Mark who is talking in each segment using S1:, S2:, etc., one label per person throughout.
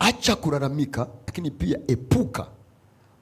S1: acha kulalamika, lakini pia epuka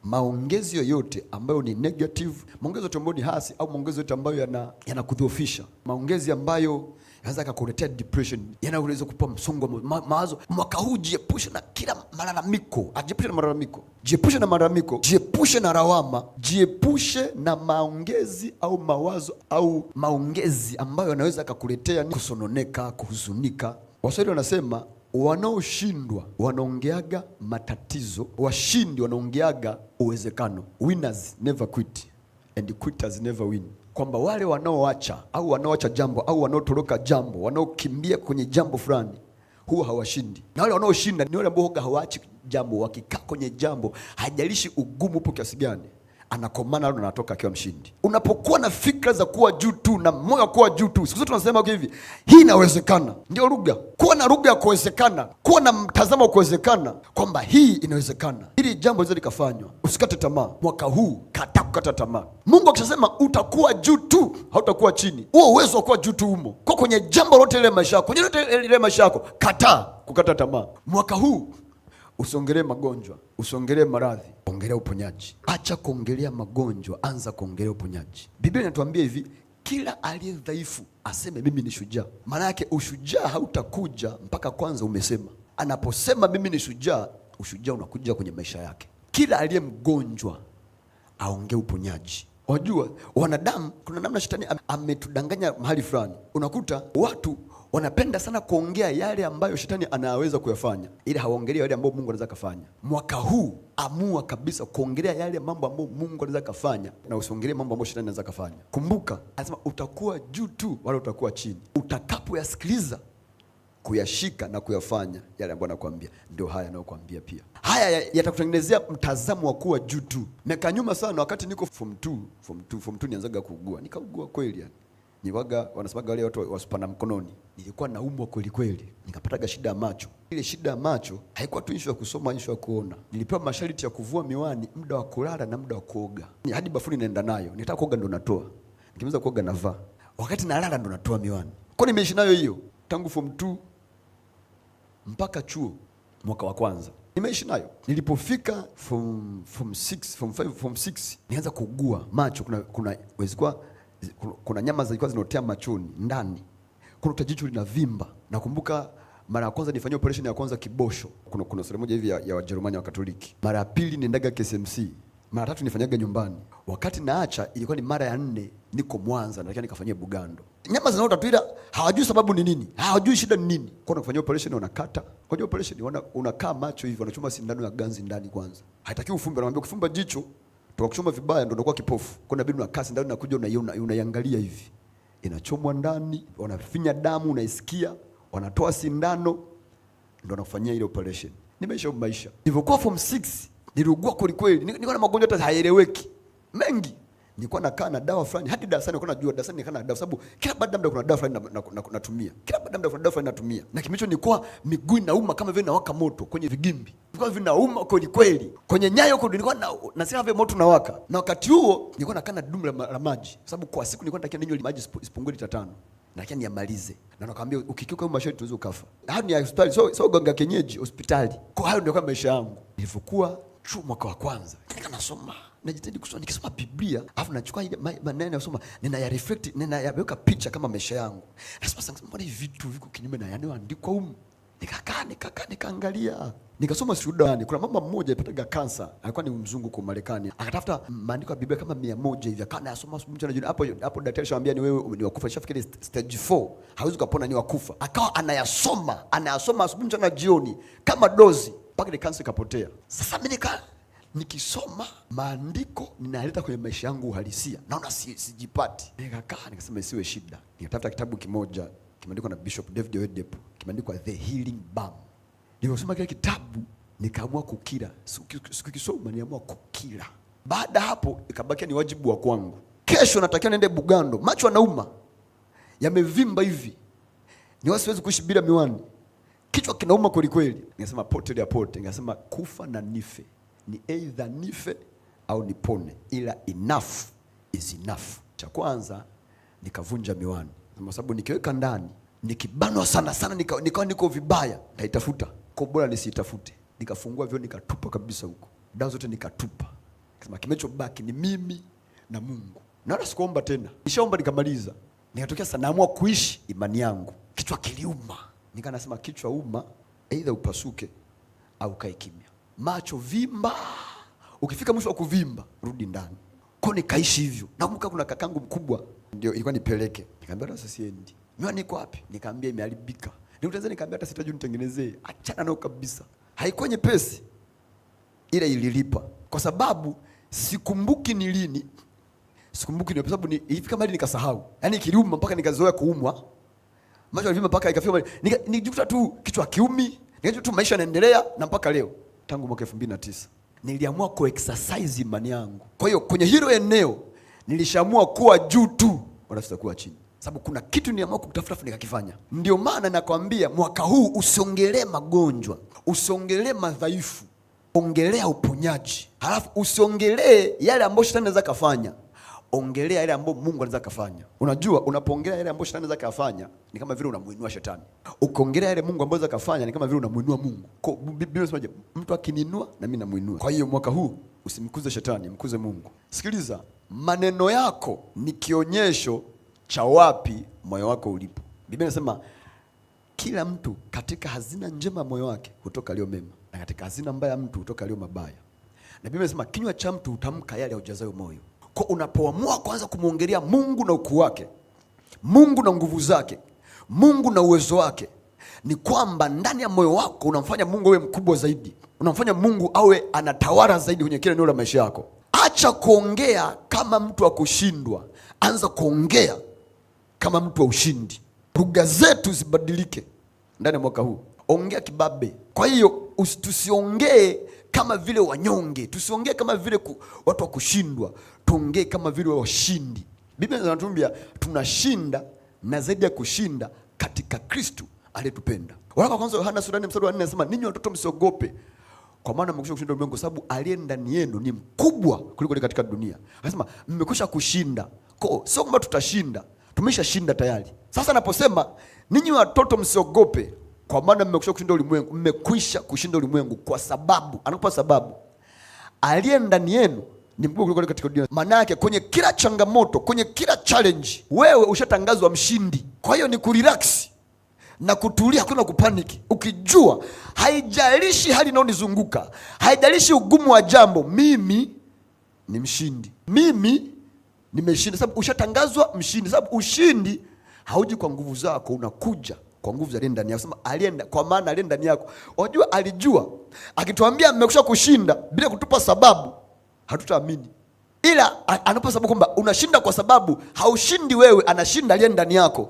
S1: maongezi yoyote ambayo ni negative, maongezi yote ambayo ni hasi, au maongezi yote ambayo yanakudhoofisha, maongezi ambayo yanaweza kukuletea depression, yanaweza kukupa msongo wa mawazo. Mwaka huu jiepushe na kila malalamiko, jiepushe na malalamiko, jiepushe na lawama, jiepushe na maongezi au mawazo au maongezi ambayo yanaweza kukuletea kusononeka, kuhuzunika. Waswahili wanasema wanaoshindwa wanaongeaga matatizo, washindi wanaongeaga uwezekano. Winners never quit and quitters never win. Kwamba wale wanaoacha jambo au wanaotoroka jambo, wanaokimbia kwenye jambo fulani huwa hawashindi, na wale wanaoshinda ni wale ambao hawaachi jambo. Wakikaa kwenye jambo, haijalishi ugumu upo kiasi gani, anakomana na anatoka akiwa mshindi. Unapokuwa na fikra za kuwa juu tu na moyo wa kuwa juu tu, siku zote tunasema hivi, hii inawezekana. Ndio lugha, kuwa na lugha ya kuwezekana, kuwa na mtazamo wa kuwezekana, kwamba hii inawezekana, hili jambo linaweza likafanywa. Usikate tamaa mwaka huu, kukata tamaa. Mungu akishasema utakuwa juu tu, hautakuwa chini. Huo uwezo wa kuwa juu tu umo kwa kwenye jambo lote ile maisha yako, kwenye lote ile maisha yako. Kataa kukata tamaa. Mwaka huu usiongelee magonjwa, usiongelee maradhi, ongelea uponyaji. Acha kuongelea magonjwa, anza kuongelea uponyaji. Biblia inatuambia hivi, kila aliye dhaifu aseme mimi ni shujaa. Maana yake ushujaa hautakuja mpaka kwanza umesema. Anaposema mimi ni shujaa, ushujaa unakuja kwenye maisha yake. Kila aliye mgonjwa aongee uponyaji. Wajua wanadamu, kuna namna shetani ametudanganya mahali fulani. Unakuta watu wanapenda sana kuongea yale ambayo shetani anaweza kuyafanya, ili hawaongelee yale ambayo Mungu anaweza kufanya. Mwaka huu amua kabisa kuongelea yale mambo ambayo Mungu anaweza kufanya, na usiongelee mambo ambayo shetani anaweza kufanya. Kumbuka, anasema utakuwa juu tu wala utakuwa chini. Utakapoyasikiliza, kuyashika na kuyafanya yale ambayo anakuambia, ndio haya anayokuambia pia. Haya yatakutengenezea mtazamo wa kuwa juu tu. Miaka nyuma sana, wakati niko form 2 nianzaga kuugua. Nikaugua kweli yani. Niwaga wanasemaga wale watu wasipana mkononi. Nilikuwa naumwa kweli kweli. Nikapataga shida ya macho. Ile shida ya macho haikuwa tu issue ya kusoma, issue ya kuona. Nilipewa masharti ya kuvua miwani muda wa kulala na muda wa kuoga. Hadi bafuni naenda nayo. Nitaka kuoga ndo natoa. Nikimaliza kuoga navaa. Wakati nalala ndo natoa miwani. Kwa nimeishi nayo hiyo tangu form 2 mpaka chuo mwaka wa kwanza. Nimeishi nayo. Nilipofika form 6 nianza kuugua macho. Kuna nyama zilikuwa zinaotea machoni ndani. Kuna utajicho linavimba. Nakumbuka mara ya kwanza nifanyia operation ya kwanza kibosho. Kuna sura moja hivi ya Wajerumani wa Katoliki. Mara ya pili niendaga KSMC. Mara tatu nifanyaga nyumbani. Wakati naacha ilikuwa ni mara ya 4 niko Mwanza na nikafanyia Bugando. Nyama zinaota tu, ila hawajui sababu ni nini. Hawajui shida ni nini. Kwa kufanyia operation wanakata. Kwa operation unakaa macho hivi, wanachoma sindano ya ganzi ndani kwanza. Haitaki ufumbe, wanaambia ukifumba jicho tunakuchoma vibaya ndio unakuwa kipofu. Kwa inabidi unakaa sindano inakuja unaiangalia hivi. Inachomwa ndani, wanafinya damu unaisikia, wanatoa sindano ndio wanafanyia ile operation. Nimeisha maisha. Nilipokuwa form 6 niliugua kweli kweli. Nilikuwa na magonjwa hata hayaeleweki mengi. Nilikuwa nakaa na dawa fulani hadi darasani nilikuwa najua darasani nikaa na dawa, sababu kila baada ya muda kuna dawa fulani natumia. Kila baada ya muda kuna dawa fulani natumia. Na kimicho nilikuwa miguu inauma kama vile inawaka moto kwenye vigimbi. Nilikuwa vinauma kweli kweli. Kwenye nyayo huko nilikuwa nasikia vile moto unawaka. Na wakati huo nilikuwa nakaa na dumu la maji, sababu kwa siku nilikuwa natakia ninywe maji isipungue lita 5. Lakini yamalize. Na nakwambia ukikiuka hiyo masharti tunaweza ukafa. Hayo ni hospitali, so ganga kienyeji hospitali. Kwa hayo ndio kama maisha yangu. Nilipokuwa chuo mwaka wa kwanza, nasoma, najitahidi kusoma, nikisoma Biblia, alafu nachukua ile maneno nasoma, ninayareflect, ninayaweka picha kama maisha yangu. Nasema mbona hivi vitu viko kinyume na yanayoandikwa huko? Nikaangalia. Nikasoma shuhuda. Kuna mama mmoja alipata kansa, alikuwa ni mzungu kwa Marekani. Akatafuta maandiko ya Biblia kama 100 hivi, akana yasoma asubuhi mchana jioni. Hapo daktari anamwambia ni wewe ni wakufa, shafikiri stage 4. Hawezi kupona, ni wakufa. Akawa anayasoma asubuhi mchana jioni kama dozi mpaka ile kansa ikapotea. Sasa mimi nikisoma maandiko ninaleta kwenye maisha yangu uhalisia. Naona sijipati. Nikakaa nikasema isiwe shida. Nikatafuta kitabu kimoja kimeandikwa na Bishop David Oyedepo, kimeandikwa The Healing Balm. Niliposoma kile kitabu nikaamua kukila. Sikukisoma, niamua kukila. Baada hapo ikabaki ni wajibu wa kwangu. Kesho natakiwa niende Bugando. Macho yanauma, yamevimba hivi. Siwezi kuishi bila miwani. Kichwa kinauma kweli kweli. Ningesema pote ya pote. Ningesema kufa na nife. Ni either nife au nipone. Ila enough is enough. Cha kwanza nikavunja miwani. Kwa sababu nikiweka ndani, nikibanwa sana nikawa niko vibaya, nitaitafuta. Kwa bora nisiitafute. Nikafungua vyoo nikatupa kabisa huko. Dawa zote nikatupa. Nikasema kimechobaki ni mimi na Mungu. Na wala sikuomba tena. Nishaomba nikamaliza. Nikatokea sasa naamua kuishi imani yangu. Kichwa kiliuma. Nasema kichwa uma, aidha upasuke au kae kimya. Macho vimba. Ukifika mwisho wa kuvimba, rudi ndani. Kwa nikaishi hivyo. Nakumbuka kuna kakangu mkubwa ndio ilikuwa nipeleke. Nikamwambia sasa siendi. Miwani iko wapi? Nikamwambia imeharibika. Nikamwambia hata sitaji nitengenezee. Achana nao kabisa. Haikuwa nyepesi. Ile ililipa. Kwa sababu sikumbuki ni lini. Sikumbuki ni kwa sababu ilifika mahali nikasahau. Yaani kiliuma mpaka nikazoea kuumwa. Macho yalivimba mpaka ikafika mahali nijikuta tu kichwa kiumi, nikajua tu maisha yanaendelea na mpaka leo. Tangu mwaka 2009 niliamua ku-exercise imani yangu. Kwa hiyo kwenye hilo eneo nilishaamua kuwa juu tu wala sitakuwa chini. Sababu kuna kitu niliamua kutafuta nikakifanya. Ndio maana nakwambia mwaka huu usiongelee magonjwa, usiongelee madhaifu, ongelea uponyaji. Halafu usiongelee yale ambayo shetani anaweza kufanya. Ongelea yale ambayo Mungu anaweza kufanya. Unajua unapoongelea yale ambayo shetani anaweza kufanya ni kama vile unamuinua shetani. Ukiongelea yale Mungu ambayo anaweza kufanya ni kama vile unamuinua Mungu. Kwa Biblia inasema mtu akininua na mimi namuinua. Kwa hiyo mwaka huu usimkuze shetani, mkuze Mungu. Sikiliza, maneno yako ni kionyesho cha wapi moyo wako ulipo. Biblia inasema kila mtu katika hazina njema moyo wake hutoka leo mema, na katika hazina mbaya mtu hutoka leo mabaya. Na Biblia inasema kinywa cha mtu hutamka yale yajazayo moyo. Kwa unapoamua kwanza kumuongelea Mungu na ukuu wake, Mungu na nguvu zake, Mungu na uwezo wake, ni kwamba ndani ya moyo wako unamfanya Mungu awe mkubwa zaidi. Unamfanya Mungu awe anatawala zaidi kwenye kila eneo la maisha yako. Acha kuongea kama mtu wa kushindwa. Anza kuongea kama mtu wa ushindi. Lugha zetu zibadilike ndani ya mwaka huu. Ongea kibabe. Kwa hiyo tusiongee kama vile wanyonge, tusiongee kama vile watu wa kushindwa, tuongee kama vile washindi. Biblia inatuambia tunashinda na zaidi ya kushinda katika Kristo aliyetupenda. Waraka wa kwanza Yohana sura 4 mstari wa 4 inasema ninyi watoto msiogope, kwa maana mmekwisha kushinda ulimwengu, sababu aliye ndani yenu ni mkubwa kuliko katika dunia. Anasema mmekwisha kushinda. Kwa sio kwamba tutashinda, tumeshashinda tayari. Sasa anaposema ninyi watoto msiogope, kwa maana mmekwisha kushinda ulimwengu, mmekwisha kushinda ulimwengu kwa sababu, anakupa sababu, aliye ndani yenu ni mkubwa kuliko katika dunia. Maana yake kwenye kila changamoto, kwenye kila challenge, wewe ushatangazwa mshindi. Kwa hiyo ni kurelax na kutulia, hakuna kupaniki. Ukijua haijalishi hali inayonizunguka, haijalishi ugumu wa jambo, mimi ni mshindi. Mimi nimeshinda sababu ushatangazwa mshindi. Sababu ushindi hauji kwa nguvu zako, unakuja kwa nguvu za ndani yako. Sema alienda, kwa maana aliye ndani yako. Unajua alijua akituambia mmekwisha kushinda bila kutupa sababu, hatutaamini. Ila anapo sababu kwamba unashinda kwa sababu haushindi wewe, anashinda aliye ndani yako.